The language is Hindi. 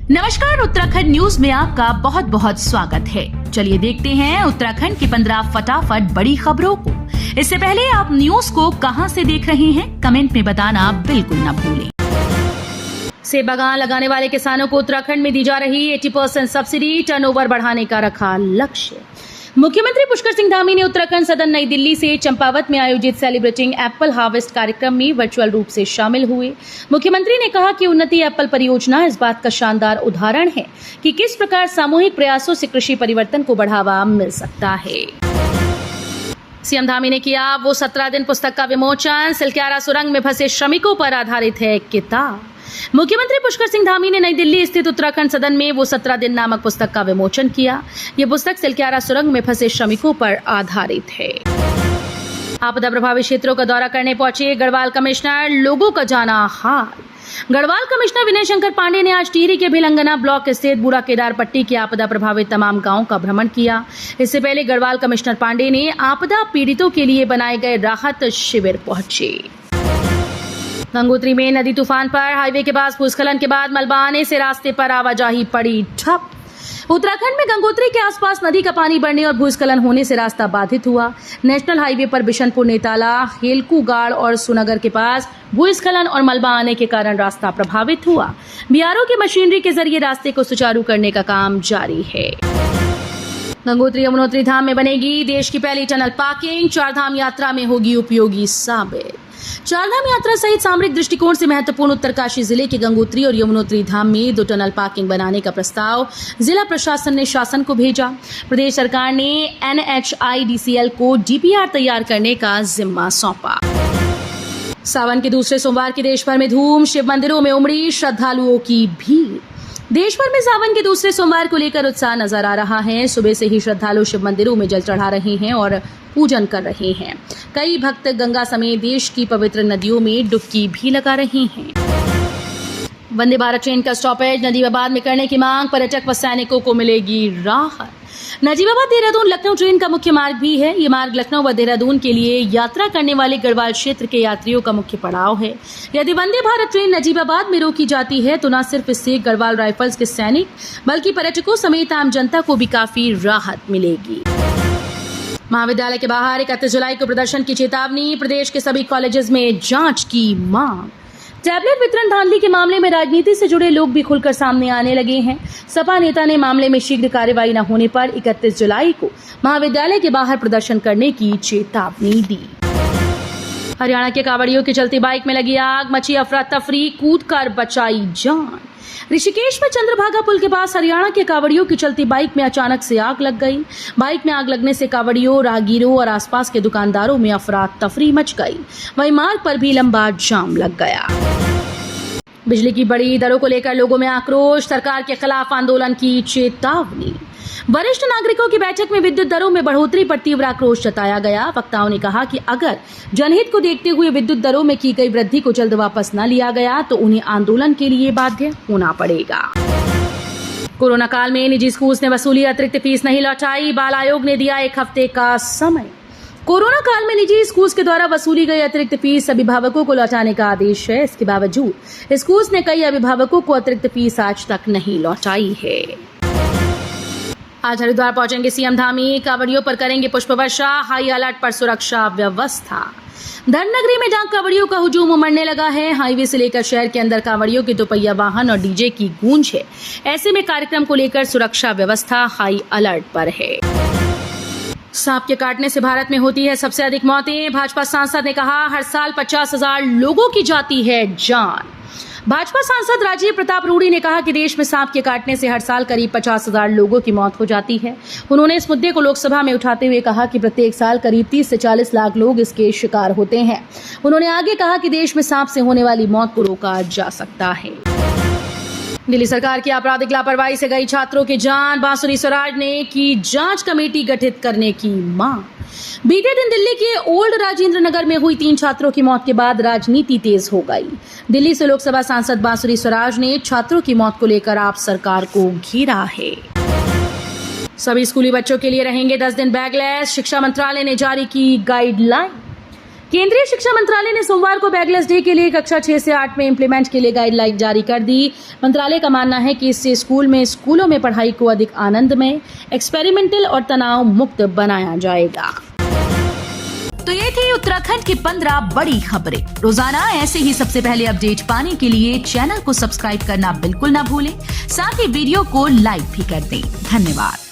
नमस्कार, उत्तराखंड न्यूज में आपका बहुत बहुत स्वागत है। चलिए देखते हैं उत्तराखंड की 15 फटाफट बड़ी खबरों को। इससे पहले आप न्यूज को कहां से देख रहे हैं, कमेंट में बताना बिल्कुल न भूलें। सेब बागान लगाने वाले किसानों को उत्तराखंड में दी जा रही 80% सब्सिडी, टर्नओवर बढ़ाने का रखा लक्ष्य। मुख्यमंत्री पुष्कर सिंह धामी ने उत्तराखंड सदन नई दिल्ली से चंपावत में आयोजित सेलिब्रेटिंग एप्पल हार्वेस्ट कार्यक्रम में वर्चुअल रूप से शामिल हुए। मुख्यमंत्री ने कहा कि उन्नति एप्पल परियोजना इस बात का शानदार उदाहरण है कि किस प्रकार सामूहिक प्रयासों से कृषि परिवर्तन को बढ़ावा मिल सकता है। सीएम धामी ने किया वो 17 दिन पुस्तक का विमोचन, सिलक्यारा सुरंग में फंसे श्रमिकों पर आधारित है किताब। मुख्यमंत्री पुष्कर सिंह धामी ने नई दिल्ली स्थित उत्तराखंड सदन में वो 17 दिन नामक पुस्तक का विमोचन किया। ये पुस्तक सिलक्यारा सुरंग में फंसे श्रमिकों पर आधारित है। आपदा प्रभावित क्षेत्रों का दौरा करने पहुंचे गढ़वाल कमिश्नर, लोगों का जाना हाल। गढ़वाल कमिश्नर विनय शंकर पांडे ने आज टिहरी के भिलंगना ब्लॉक स्थित बूढ़ा केदार पट्टी की आपदा प्रभावित तमाम गांवों का भ्रमण किया। इससे पहले गढ़वाल कमिश्नर पांडे ने आपदा पीड़ितों के लिए बनाए गए राहत शिविर पहुंचे। गंगोत्री में नदी तूफान पर हाईवे के पास भूस्खलन के बाद मलबा आने से रास्ते पर आवाजाही पड़ी ठप। उत्तराखंड में गंगोत्री के आसपास नदी का पानी बढ़ने और भूस्खलन होने से रास्ता बाधित हुआ। नेशनल हाईवे पर बिशनपुर, नेताला, हेलकूगाड़ और सुनगर के पास भूस्खलन और मलबा आने के कारण रास्ता प्रभावित हुआ। बीआरओ की मशीनरी के जरिए रास्ते को सुचारू करने का काम जारी है। गंगोत्री यमुनोत्री धाम में बनेगी देश की पहली टनल पार्किंग, चारधाम यात्रा में होगी उपयोगी साबित। चारधाम यात्रा सहित सामरिक दृष्टिकोण से महत्वपूर्ण उत्तरकाशी जिले के गंगोत्री और यमुनोत्री धाम में 2 टनल पार्किंग बनाने का प्रस्ताव जिला प्रशासन ने शासन को भेजा। प्रदेश सरकार ने NHIDCL को DPR तैयार करने का जिम्मा सौंपा। सावन के दूसरे सोमवार की देश भर में धूम, शिव मंदिरों में उमड़ी श्रद्धालुओं की भीड़। देश भर में सावन के दूसरे सोमवार को लेकर उत्साह नजर आ रहा है। सुबह से ही श्रद्धालु शिव मंदिरों में जल चढ़ा रहे हैं और पूजन कर रहे हैं। कई भक्त गंगा समेत देश की पवित्र नदियों में डुबकी भी लगा रहे हैं। वंदे भारत ट्रेन का स्टॉपेज नजीबाबाद में करने की मांग, पर्यटक व सैनिकों को मिलेगी राहत। नजीबाबाद देहरादून लखनऊ ट्रेन का मुख्य मार्ग भी है। ये मार्ग लखनऊ व देहरादून के लिए यात्रा करने वाले गढ़वाल क्षेत्र के यात्रियों का मुख्य पड़ाव है। यदि वंदे भारत ट्रेन नजीबाबाद में रोकी जाती है तो न सिर्फ इससे गढ़वाल राइफल्स के सैनिक बल्कि पर्यटकों समेत आम जनता को भी काफी राहत मिलेगी। महाविद्यालय के बाहर 31 जुलाई को प्रदर्शन की चेतावनी, प्रदेश के सभी कॉलेजेस में जांच की मांग। टैबलेट वितरण धांधली के मामले में राजनीति से जुड़े लोग भी खुलकर सामने आने लगे हैं। सपा नेता ने मामले में शीघ्र कार्रवाई न होने पर 31 जुलाई को महाविद्यालय के बाहर प्रदर्शन करने की चेतावनी दी। हरियाणा के कांवड़ियों की चलती बाइक में लगी आग, मची अफरा तफरी, कूदकर बचाई जान। ऋषिकेश में चंद्रभागा पुल के पास हरियाणा के कांवड़ियों की चलती बाइक में अचानक से आग लग गई। बाइक में आग लगने से कांवड़ियों, राहगीरों और आसपास के दुकानदारों में अफरा तफरी मच गई। वहीं मार्ग पर भी लंबा जाम लग गया। बिजली की बढ़ी दरों को लेकर लोगों में आक्रोश, सरकार के खिलाफ आंदोलन की चेतावनी। वरिष्ठ नागरिकों की बैठक में विद्युत दरों में बढ़ोतरी पर तीव्र आक्रोश जताया गया। वक्ताओं ने कहा कि अगर जनहित को देखते हुए विद्युत दरों में की गई वृद्धि को जल्द वापस न लिया गया तो उन्हें आंदोलन के लिए बाध्य होना पड़ेगा। कोरोना काल में निजी स्कूल ने वसूली अतिरिक्त फीस नहीं लौटाई, बाल आयोग ने दिया 1 हफ्ते का समय। कोरोना काल में निजी स्कूल्स के द्वारा वसूली गई अतिरिक्त फीस अभिभावकों को लौटाने का आदेश है। इसके बावजूद स्कूल्स ने कई अभिभावकों को अतिरिक्त फीस आज तक नहीं लौटाई है। आज हरिद्वार पहुंचेंगे सीएम धामी, कांवड़ियों पर करेंगे पुष्प वर्षा, हाई अलर्ट पर सुरक्षा व्यवस्था। धर्मनगरी में जहां कांवड़ियों का हुजूम उमड़ने लगा है, हाईवे से लेकर शहर के अंदर कांवड़ियों के दोपहिया वाहन और डीजे की गूंज है। ऐसे में कार्यक्रम को लेकर सुरक्षा व्यवस्था हाई अलर्ट पर है। सांप के काटने से भारत में होती है सबसे अधिक मौतें, भाजपा सांसद ने कहा हर साल 50,000 लोगों की जाती है जान। भाजपा सांसद राजीव प्रताप रूडी ने कहा कि देश में सांप के काटने से हर साल करीब 50,000 लोगों की मौत हो जाती है। उन्होंने इस मुद्दे को लोकसभा में उठाते हुए कहा कि प्रत्येक साल करीब 30 से 40 लाख लोग इसके शिकार होते हैं। उन्होंने आगे कहा कि देश में सांप से होने वाली मौत को रोका जा सकता है। दिल्ली सरकार की आपराधिक लापरवाही से गई छात्रों की जान, बांसुरी स्वराज ने की जांच कमेटी गठित करने की मांग। बीते दिन दिल्ली के ओल्ड राजेंद्र नगर में हुई 3 छात्रों की मौत के बाद राजनीति तेज हो गई। दिल्ली से लोकसभा सांसद बांसुरी स्वराज ने छात्रों की मौत को लेकर आप सरकार को घेरा है। सभी स्कूली बच्चों के लिए रहेंगे 10 दिन बैगलेस, शिक्षा मंत्रालय ने जारी की गाइडलाइन। केंद्रीय शिक्षा मंत्रालय ने सोमवार को बैगलेस डे के लिए कक्षा 6 से 8 में इम्प्लीमेंट के लिए गाइडलाइन जारी कर दी। मंत्रालय का मानना है कि इससे स्कूलों में पढ़ाई को अधिक आनंदमय, एक्सपेरिमेंटल और तनाव मुक्त बनाया जाएगा। तो ये थी उत्तराखंड की 15 बड़ी खबरें। रोजाना ऐसे ही सबसे पहले अपडेट पाने के लिए चैनल को सब्सक्राइब करना बिल्कुल ना भूलें। साथ ही वीडियो को लाइक भी कर दें। धन्यवाद।